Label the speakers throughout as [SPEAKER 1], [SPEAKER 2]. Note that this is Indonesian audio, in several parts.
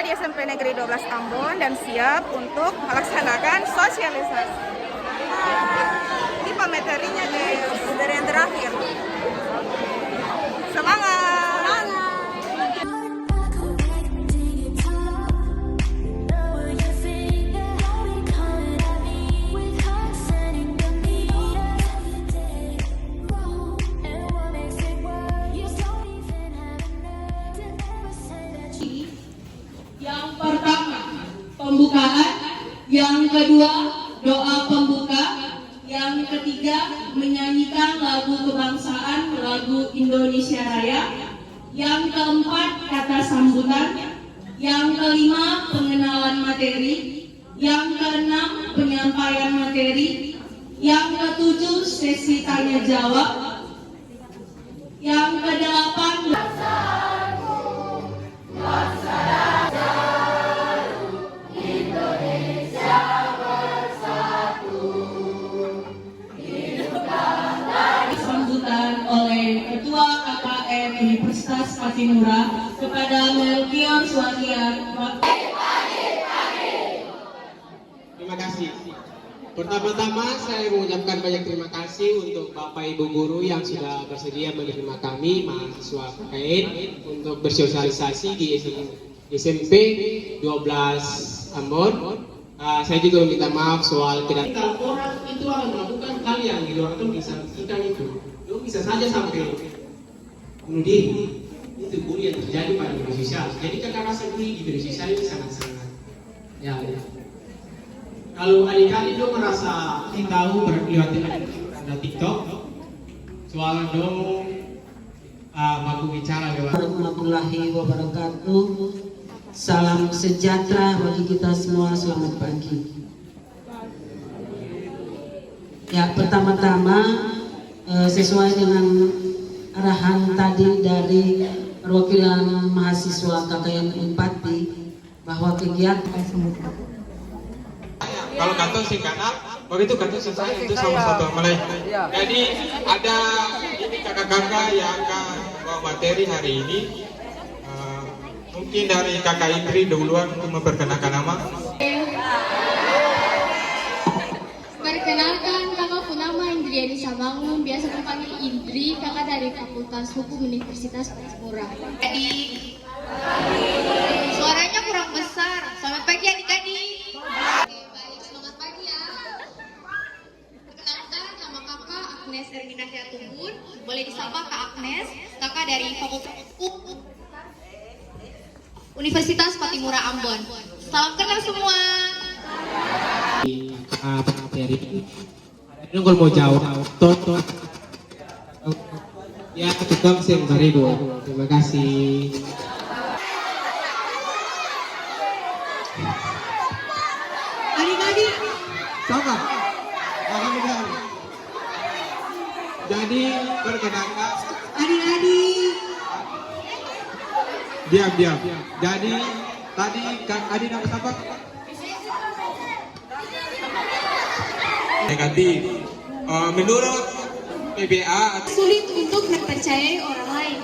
[SPEAKER 1] di SMP Negeri 12 Ambon dan siap untuk melaksanakan sosialisasi. Ini pematerinya dari yang terakhir. Semangat!
[SPEAKER 2] Yang pertama, pembukaan. Yang kedua, doa pembuka. Yang ketiga, menyanyikan lagu kebangsaan, lagu Indonesia Raya. Yang keempat, kata sambutan. Yang kelima, pengenalan materi. Yang keenam, penyampaian materi. Yang ketujuh, sesi tanya jawab. Yang kedelapan, oleh Ketua KKN Universitas Patimura kepada Melkior Suwanian.
[SPEAKER 3] Terima kasih. Pertama-tama saya mengucapkan banyak terima kasih untuk Bapak Ibu Guru yang sudah bersedia menerima kami mahasiswa KKN untuk bersosialisasi di SMP 12 Ambon. Saya juga minta maaf soal kedatangan orang itu akan melakukan hal yang di luar itu disaksikan itu. Lu bisa saja sampai bunuh diri. Itu bully yang terjadi pada media sosial. Jadi kakak rasa bully di media sosial ini sangat-sangat ya. Kalau adik-adik dong merasa tahu lewat ada TikTok soal dong aku bicara lewat
[SPEAKER 4] warahmatullahi wabarakatuh. Salam sejahtera bagi kita semua, selamat pagi. Ya, pertama-tama sesuai dengan arahan tadi dari perwakilan mahasiswa KKN Empati bahwa kegiatan
[SPEAKER 3] kalau kantor singkatan, begitu kantor saya itu sama satu mulai. Jadi ada ini kakak-kakak yang akan bawa materi hari ini. Mungkin dari kakak Indri duluan untuk memperkenalkan nama.
[SPEAKER 5] Perkenalkan, kakakku nama Indriani Sabangun, biasa dipanggil Indri, kakak dari Fakultas Hukum Universitas Patimura. Adik, suaranya kurang besar. Selamat pagi adik-adik. Baik, selamat pagi ya. Perkenalkan, nama kakak Agnes Ermina Tumbun, boleh disapa Kak Agnes, kakak dari Fakultas Hukum Universitas Patimura Ambon. Salam kenal semua.
[SPEAKER 3] Materi ini kalau mau jauh tonton ya tukang sembari dua. Terima kasih.
[SPEAKER 2] adik-adik,
[SPEAKER 3] Sama. Alhamdulillah. Jadi perkenalkan.
[SPEAKER 2] adik-adik.
[SPEAKER 3] Diam. Jadi tadi Kak Adi nama siapa? Negatif. Menurut PBA
[SPEAKER 5] Sulit untuk mempercayai orang lain.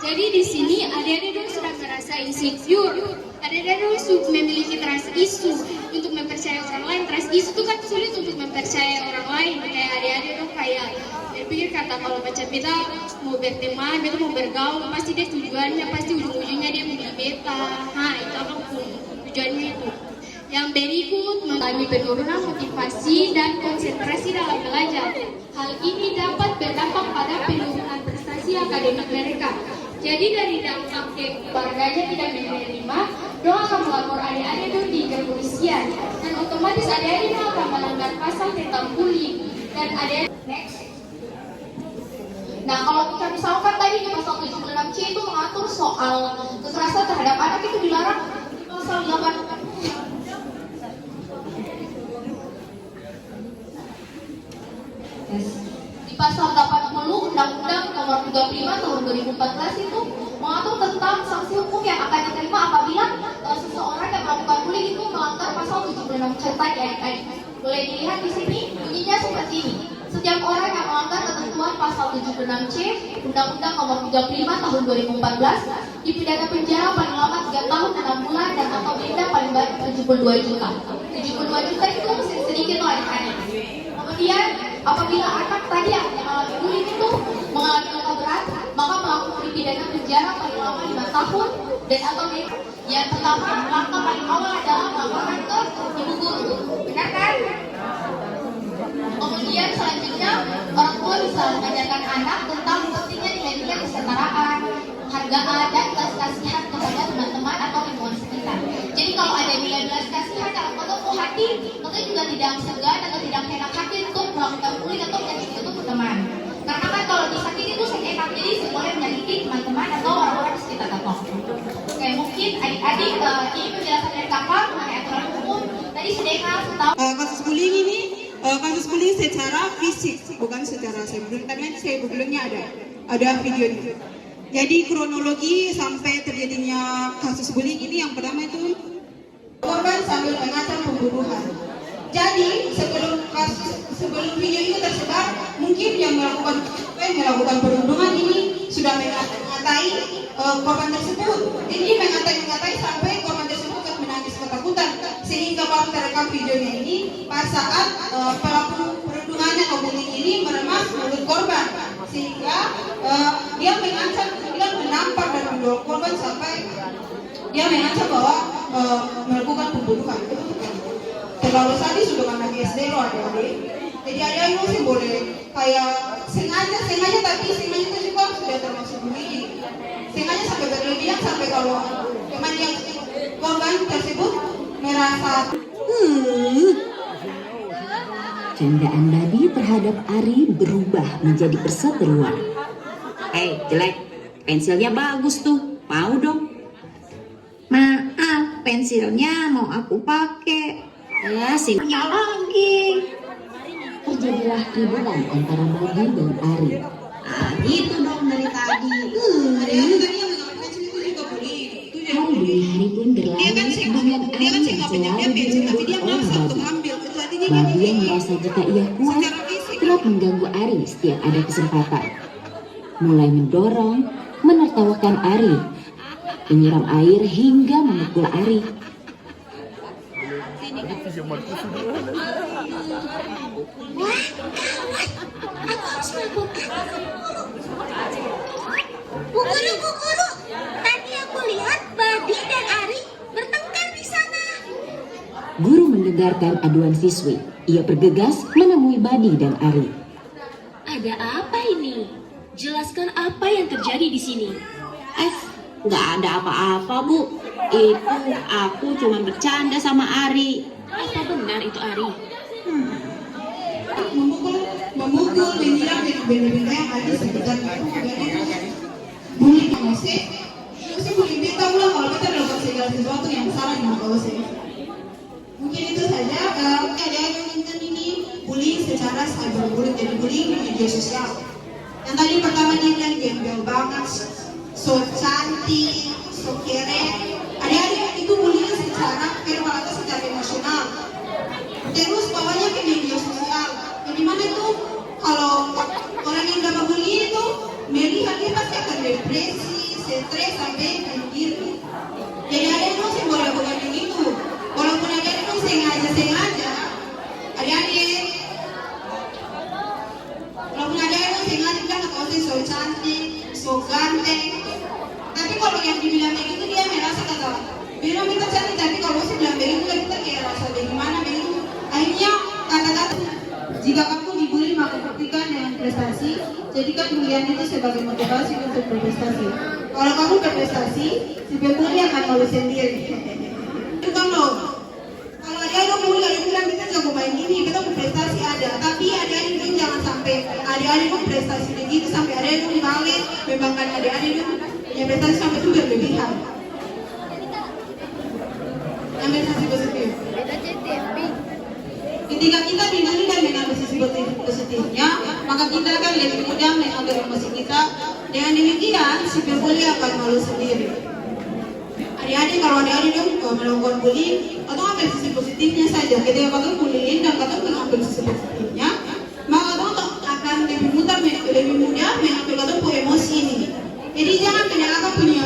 [SPEAKER 5] Jadi di sini adik-adik sudah merasa insecure. Adik-adik sudah memiliki trust issue untuk mempercayai orang lain. Trust issue itu kan sulit untuk mempercayai orang lain. Kayak adik-adik tuh kayak berpikir kata kalau macam kita mau berteman, kita mau bergaul, pasti dia tujuannya pasti ujung-ujungnya dia mau beta. Nah itu apa tujuannya itu. Yang berikut mengalami penurunan motivasi dan konsentrasi dalam belajar. Hal ini dapat berdampak pada penurunan prestasi akademik mereka. Jadi dari dampak yang keluarganya tidak menerima, doa akan melapor adik-adik itu di kepolisian dan otomatis adik-adik akan melanggar pasal tentang bullying dan adik-adik next. Nah kalau kita misalkan tadi di pasal 76C itu mengatur soal kekerasan terhadap anak itu dilarang di pasal 8. Di pasal 80 Undang-Undang Nomor 35 Tahun 2014 itu mengatur tentang sanksi hukum yang akan diterima apabila seseorang yang melakukan bullying itu melanggar pasal 76C tadi adik-adik. Boleh dilihat di sini bunyinya seperti ini.
[SPEAKER 6] Setiap orang yang melanggar ketentuan pasal 76C Undang-Undang Nomor 35 Tahun 2014 dipidana penjara paling lama 3 tahun 6 bulan dan atau denda paling banyak 72 juta. 72 juta itu sedikit loh adik-adik. Kemudian apabila anak tadi yang mengalami bullying itu mengalami luka berat, maka pelaku dipidana penjara paling lama 5 tahun dan atau denda. Yang pertama, langkah paling awal adalah melaporkan ke ibu guru. Benar kan? Kemudian selanjutnya orang tua bisa mengajarkan anak tentang pentingnya nilai-nilai kesetaraan, penghargaan dan belas kasihan kepada teman-teman atau lingkungan sekitar. Jadi kalau ada nilai belas kasihan dalam ketemu hati, tentu juga tidak segan atau tidak enak hati untuk melakukan bullying atau menyakiti itu teman. Karena kan kalau disakiti itu enak, jadi boleh menyakiti teman-teman atau orang-orang di sekitar kakak. Oke, mungkin adik-adik ini penjelasan dari kakak mengenai aturan hukum. Tadi sedekah tahu.
[SPEAKER 7] Kasus bullying ini kasus bullying secara fisik, bukan secara cyber. Tapi nanti saya googling-nya ada videonya. Jadi kronologi sampai terjadinya kasus bullying ini yang pertama itu korban sambil mengancam pembunuhan. Jadi sebelum video itu tersebar, mungkin yang melakukan perundungan ini sudah mengatai korban tersebut. Jadi mengatai sampai korban tersebut menangis ketakutan, sehingga baru terekam videonya ini pas saat pelaku perundungan atau bullying ini meremas mulut korban, sehingga dia mengancam, dia menampar dan mendorong korban sampai dia mengancam bahwa melakukan pembunuhan. Terlalu sadis sudah anak SD loh adik-adik. Jadi adik-adik sih boleh kayak sengaja tapi sengaja itu juga sudah termasuk bullying. Sengaja sampai berlebihan sampai kalau teman yang korban tersebut merasa
[SPEAKER 8] Candaan Babi terhadap Ari berubah menjadi perseteruan. Hei, jelek, pensilnya bagus tuh, mau dong? Maaf, pensilnya mau aku pakai. Ya, simnya lagi. Terjadilah keributan antara Babi dan Ari. Ah, gitu dong dari tadi. Hari demi hari pun berlalu dengan Ari yang selalu diribut oleh Babi. Babi yang merasa jika ia kuat, kerap mengganggu Ari setiap ada kesempatan. Mulai mendorong, menertawakan Ari, menyiram air hingga memukul Ari.
[SPEAKER 5] Wah, gawat. Aku harus melaporkan. Bu guru. Tadi aku lihat Babi dan Ari bertengkar di sana.
[SPEAKER 8] Guru mendengarkan aduan siswi. Ia bergegas menemui Babi dan Ari.
[SPEAKER 9] Ada apa ini? Jelaskan apa yang terjadi di sini.
[SPEAKER 8] Nggak ada apa-apa, Bu. Itu aku cuma bercanda sama Ari.
[SPEAKER 9] Apa benar itu Ari?
[SPEAKER 7] memukul menyiram benda-benda yang ada sekitar bullying Ose bullying kita ulang kalau kita melakukan segala sesuatu yang salah di mata Ose. Mungkin itu saja. Ada yang menginginkan ini bullying secara cyberbullying, jadi bullying di media sosial. Yang tadi pertama dia bilang gembel banget, so cantik, so keren. Ada itu bullying secara verbal atau secara emosional. Terus bawanya ke media sosial. Di mana itu kalau orang yang dapat bullying itu melihat dia pasti akan depresi, stres sampai bunuh diri. Jadi ada yang masih boleh lakukan begitu. Walaupun ada yang sengaja, adik-adik. Walaupun ada yang sengaja kan kalau so cantik, so ganteng. Tapi kalau yang dibilang begitu dia merasa kata, bilang kita cantik, tapi kalau saya bilang begitu kita kayak rasa bagaimana begitu. Akhirnya kata-kata jika kamu dibully maka buktikan dengan prestasi. Jadikan bulian itu sebagai motivasi untuk berprestasi. Kalau kamu berprestasi, si pembuli akan malu sendiri. Itu kan loh. Kalau ada yang bully, ada yang bilang kita jago main ini, kita berprestasi ada. Tapi ada yang bilang jangan sampai adik-adik pun prestasi begitu sampai ada yang dibalik, membanggakan adik-adik itu punya prestasi sampai itu berlebihan. Yang prestasi positif. Ketika kita dibully dan mengambil sisi positifnya, maka kita akan lebih mudah mengambil emosi kita. Dengan demikian, si pembuli akan malu sendiri. Adik-adik, kalau adik-adik melakukan bullying, atau ambil sisi positifnya saja. Ketika kalian bullying dan kalian mengambil sisi positifnya, maka kalian mengambil kakak emosi ini. Jadi jangan punya kakak punya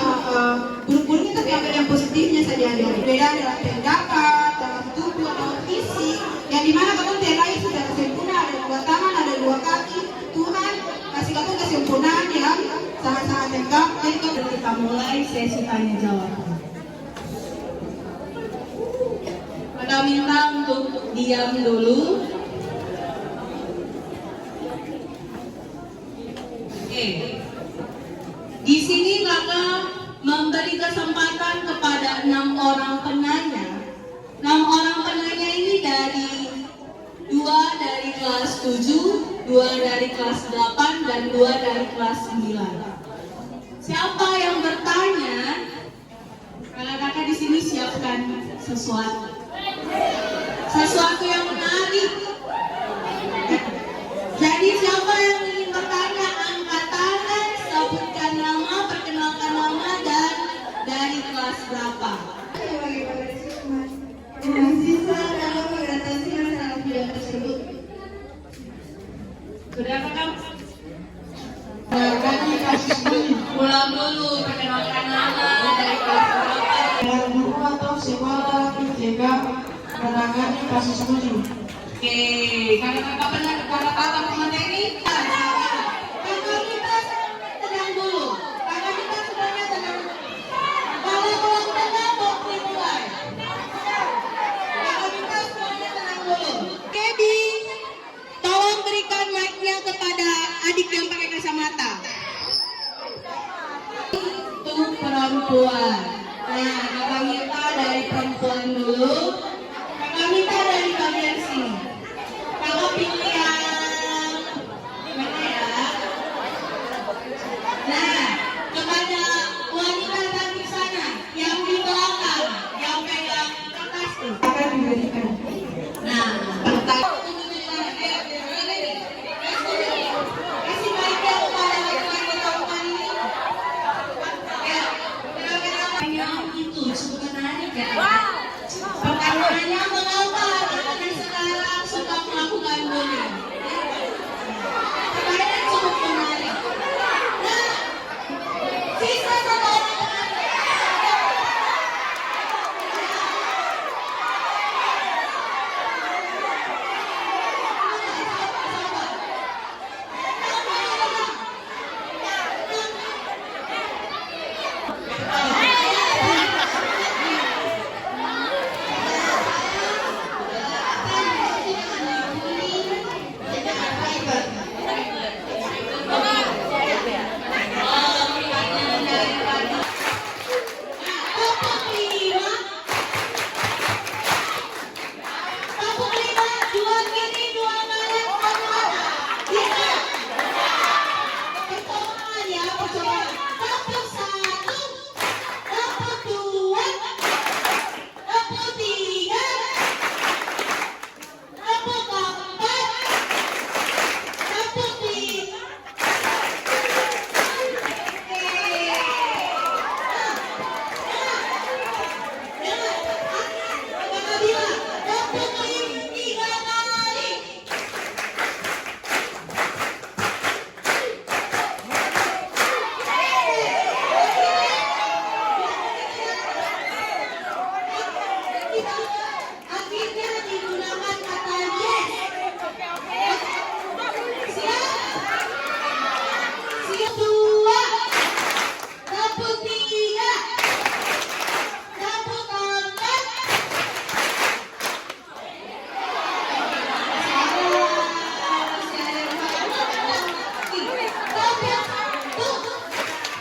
[SPEAKER 7] buruk-buruknya, tapi ambil yang positifnya saja. Beda dalam pendapat, dalam tubuh, dalam fisik, yang dimana kakak terlahir secara sempurna, ada dua tangan, ada dua kaki. Tuhan kasih kakak kesempurnaan yang sangat-sangat lengkap. Jadi kita mulai sesi tanya jawab. Kakak minta untuk diam dulu. Oke. Di sini kakak memberi kesempatan kepada 6 orang penanya. 6 orang penanya ini dari 2 dari kelas 7, 2 dari kelas 8, dan 2 dari kelas 9. Siapa yang bertanya? Kakak di sini siapkan sesuatu yang menarik. Jadi siapa yang ingin bertanya, angkat tangan, sebutkan nama, perkenalkan nama, dan dari kelas berapa. Siswa dalam mengatasi masalah video tersebut. Sudah kakak? Kami kasih ulang dulu, perkenalkan nama, dari kelas berapa. Dari guru atau sekolah menjaga menangani kasus studi. Oke, kakak-kakak benar, kakak-kakak materi. Kakak kita tenang dulu. Kakak kita semuanya tenang. Kalau tenang, mau dimulai. Kakak kita semuanya tenang dulu. Kedi, tolong berikan mic-nya kepada adik yang pakai kacamata. Itu perempuan. Nah, kakak minta dari perempuan dulu. Kakak minta dari bagian sini. Kakak pilih yang mana ya? Nah, kepada wanita cantik sana, yang di belakang, yang pegang kertas tuh. Akan diberikan. Nah, kasih baiknya kepada laki-laki perempuan ini. Ya, kira-kira itu cukup menarik ya. Pertanyaannya mengapa anak-anak sekarang suka melakukan bullying? Pertanyaan cukup menarik. Nah, siswa saudara akhirnya digunakan kata yes. Siap dua, tepuk tiga, tepuk empat.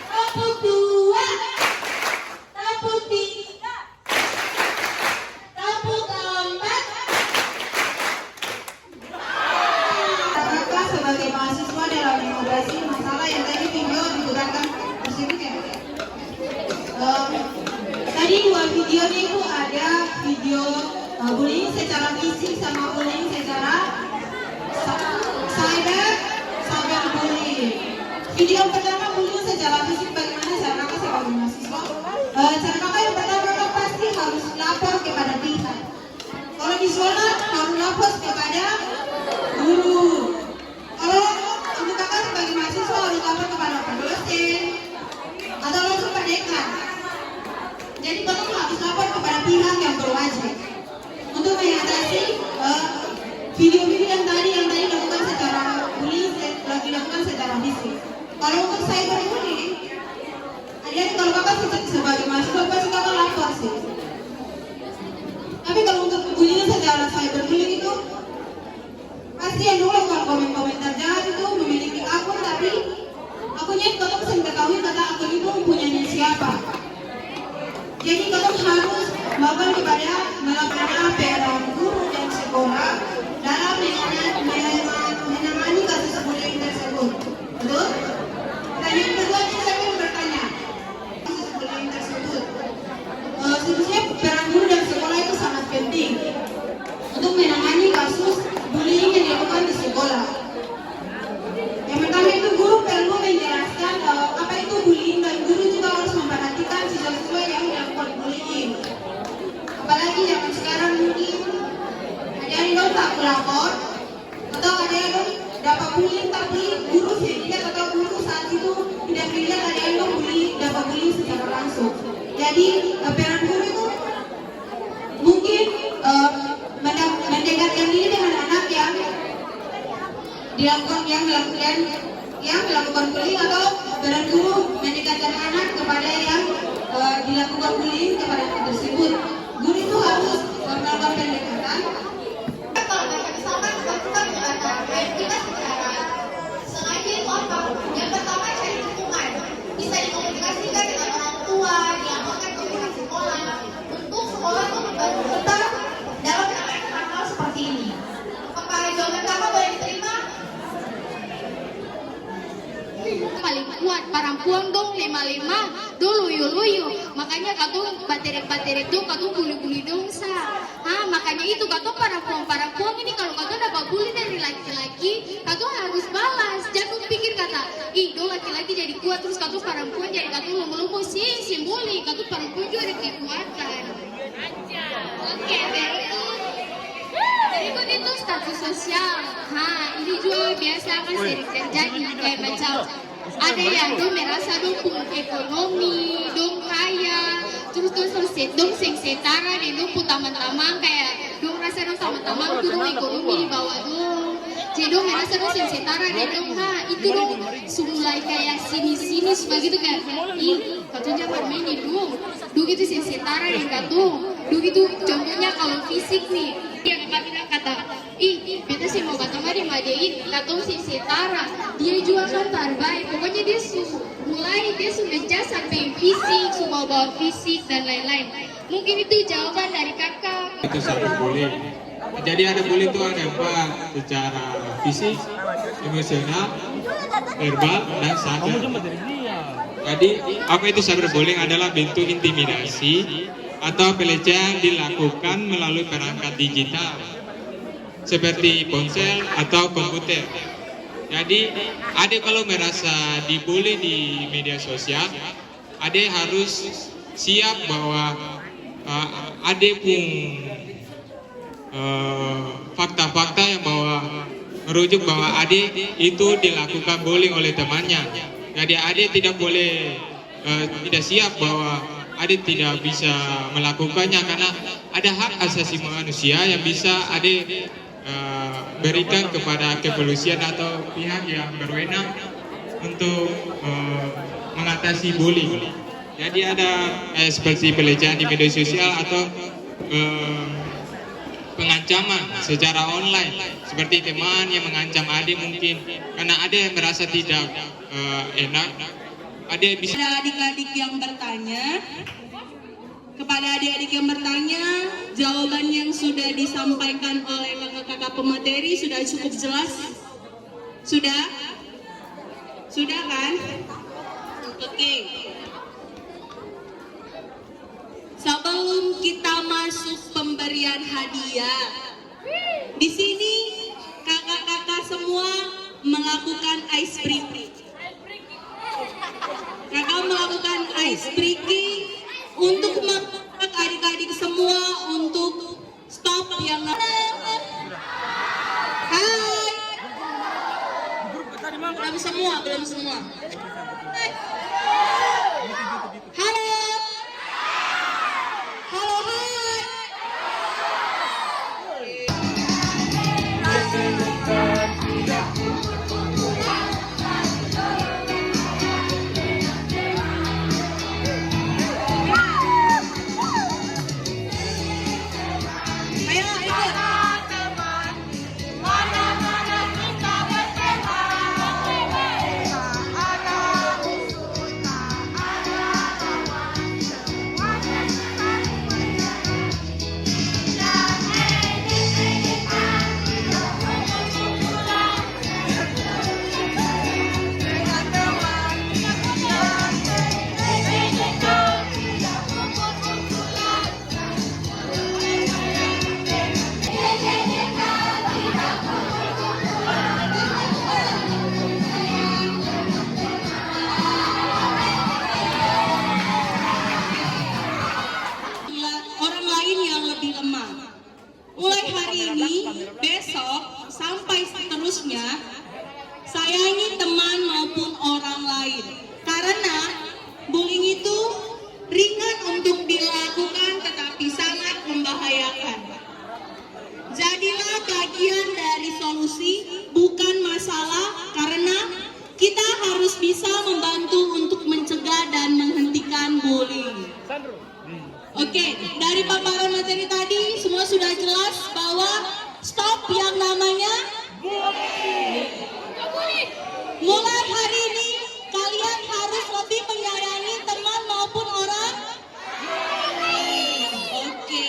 [SPEAKER 7] Tepuk dua, tepuk tiga, tepuk empat. Kakak sebagai mahasiswa dalam mengatasi masalah yang tadi video digunakan tersebut ya. Tadi 2 videonya itu ada video bullying secara fisik sama bullying secara cyberbullying. Video yang pertama bullying secara fisik, bagaimana cara kakak sebagai mahasiswa? Cara kakak yang pertama kakak pasti harus lapor kepada pihak. Kalau di sekolah harus lapor kepada guru. Kalau untuk kakak sebagai mahasiswa harus lapor kepada Pak dosen atau langsung Pak Dekan. Jadi tolong harus lapor kepada pihak yang berwajib untuk mengatasi video-video yang tadi dilakukan secara bullying, dilakukan secara fisik. Kalau untuk cyberbullying, jadi kalau kakak sebagai mahasiswa pasti kakak lapor sih. Tapi kalau untuk bullying secara cyberbullying itu pasti yang dulu melakukan komentar jahat itu memiliki akun, tapi akunnya itu kakak bisa mengetahui kata akun itu mempunyai siapa. Jadi kakak harus melakukan peran guru dan sekolah dalam menangani kasus bullying tersebut. Betul? Pertanyaan kedua, saya ingin bertanya kasus bullying tersebut. Sebenarnya peran guru dan sekolah itu sangat penting untuk menangani kasus bullying yang dilakukan di sekolah. Yang pertama itu guru perlu menjelaskan apa itu bullying, dan guru juga harus memperhatikan siswa-siswa yang dilakukan bullying. Apalagi zaman sekarang mungkin ada yang tak pelapor atau ada yang dapat bullying tapi guru tidak atau guru saat itu tidak melihat ada yang dapat bullying secara langsung. Jadi peran guru itu mungkin mendekatkan diri dengan anak yang melakukan bullying, atau peran guru mendekatkan anak kepada yang dilakukan bullying kepada anak tersebut. Guru itu harus melakukan pendekatan.
[SPEAKER 6] Kalau misalkan melakukan kita secara sengaja itu apa? Yang pertama cari dukungan, bisa dikomunikasikan dengan orang tua, dilakukan komunikasi sekolah untuk sekolah itu membantu kita dalam menangani hal seperti ini. Apakah jawaban kakak boleh diterima?
[SPEAKER 5] Paling kuat perempuan dong 55 dong luyu-luyu, makanya katong bateri tuh katong bully dong sa. Makanya itu katong perempuan ini kalau katong dapat bully dari laki-laki katong harus balas. Jangan pikir kata dong laki-laki jadi kuat terus katong perempuan jadi katong lumpuh sih simboli. Katong perempuan juga ada kekuatan. Oke, berikut itu status sosial. Ini juga biasa kan sering terjadi, kayak macam ada yang dong merasa dong ekonomi, dong kaya, terus dong setara deh dong teman-teman kayak dong rasa dong teman-teman tuh dong ekonomi di bawah dong. Jadi dong merasa dong setara deh dong. Itu dong mulai kayak sinis begitu kayak katong jangan main dong itu setara deh katong. Itu contohnya kalau fisik nih, yang kakak kata, beta sih mau ketemu di Madein, katong si setara, dia juga kan terbaik, pokoknya dia ngejas sampai fisik, bawa fisik dan lain-lain. Mungkin itu jawaban dari kakak.
[SPEAKER 3] Itu cyberbullying. Jadi ada bullying itu ada empat, secara fisik, emosional, verbal, dan sadar. Jadi apa itu cyberbullying adalah bentuk intimidasi atau pelecehan dilakukan melalui perangkat digital seperti ponsel atau komputer. Jadi adik kalau merasa dibully di media sosial, adik harus siap bahwa adik pun fakta-fakta yang merujuk bahwa adik itu dilakukan bullying oleh temannya. Jadi adik tidak boleh tidak siap bahwa adik tidak bisa melakukannya karena ada hak asasi manusia yang bisa adik berikan kepada kepolisian atau pihak yang berwenang untuk mengatasi bullying. Jadi ada seperti pelecehan di media sosial atau pengancaman secara online, seperti teman yang mengancam adik mungkin karena adik merasa tidak enak. Adik bisa.
[SPEAKER 7] Kepada adik-adik yang bertanya, jawaban yang sudah disampaikan oleh kakak-kakak pemateri sudah cukup jelas? Sudah? Sudah kan? Oke. Sebelum kita masuk pemberian hadiah, di sini kakak-kakak semua melakukan ice breaking. Kakak melakukan ice breaking untuk mengajak adik-adik semua untuk stop yang Hai. Belum semua. berdayakan. Jadilah bagian dari solusi, bukan masalah, karena kita harus bisa membantu untuk mencegah dan menghentikan bullying. Oke, dari paparan materi tadi semua sudah jelas bahwa stop yang namanya bullying. Mulai hari ini kalian harus lebih menyayangi teman maupun orang. Oke.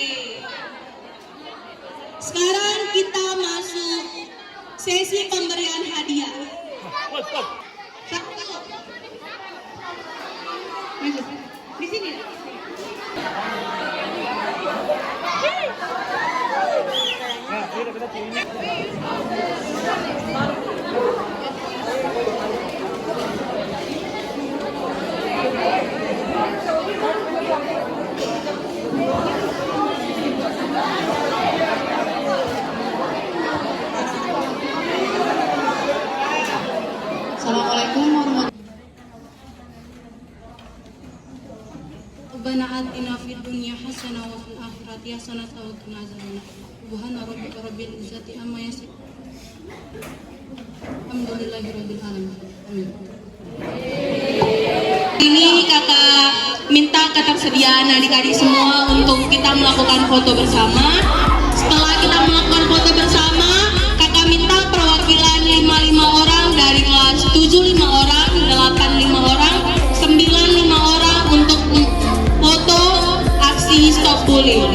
[SPEAKER 7] Sekarang kita masuk sesi pemberian hadiah. Satu. Maju. Di sini.
[SPEAKER 6] Assalamualaikum warahmatullahi
[SPEAKER 10] Rabbana atina fid dunya hasanah wa fil akhirati hasanah wa qina adzabannar. Subhana rabbika rabbil izzati amma yasifun. Alhamdulillahi rabbil alamin. Amin.
[SPEAKER 7] Ini kakak minta ketersediaan adik-adik semua untuk kita melakukan foto bersama. Setelah kita melakukan foto bersama, kakak minta perwakilan 55 orang dari kelas 7 5 orang, 8 5 orang, 9 5 orang untuk foto aksi stop bullying.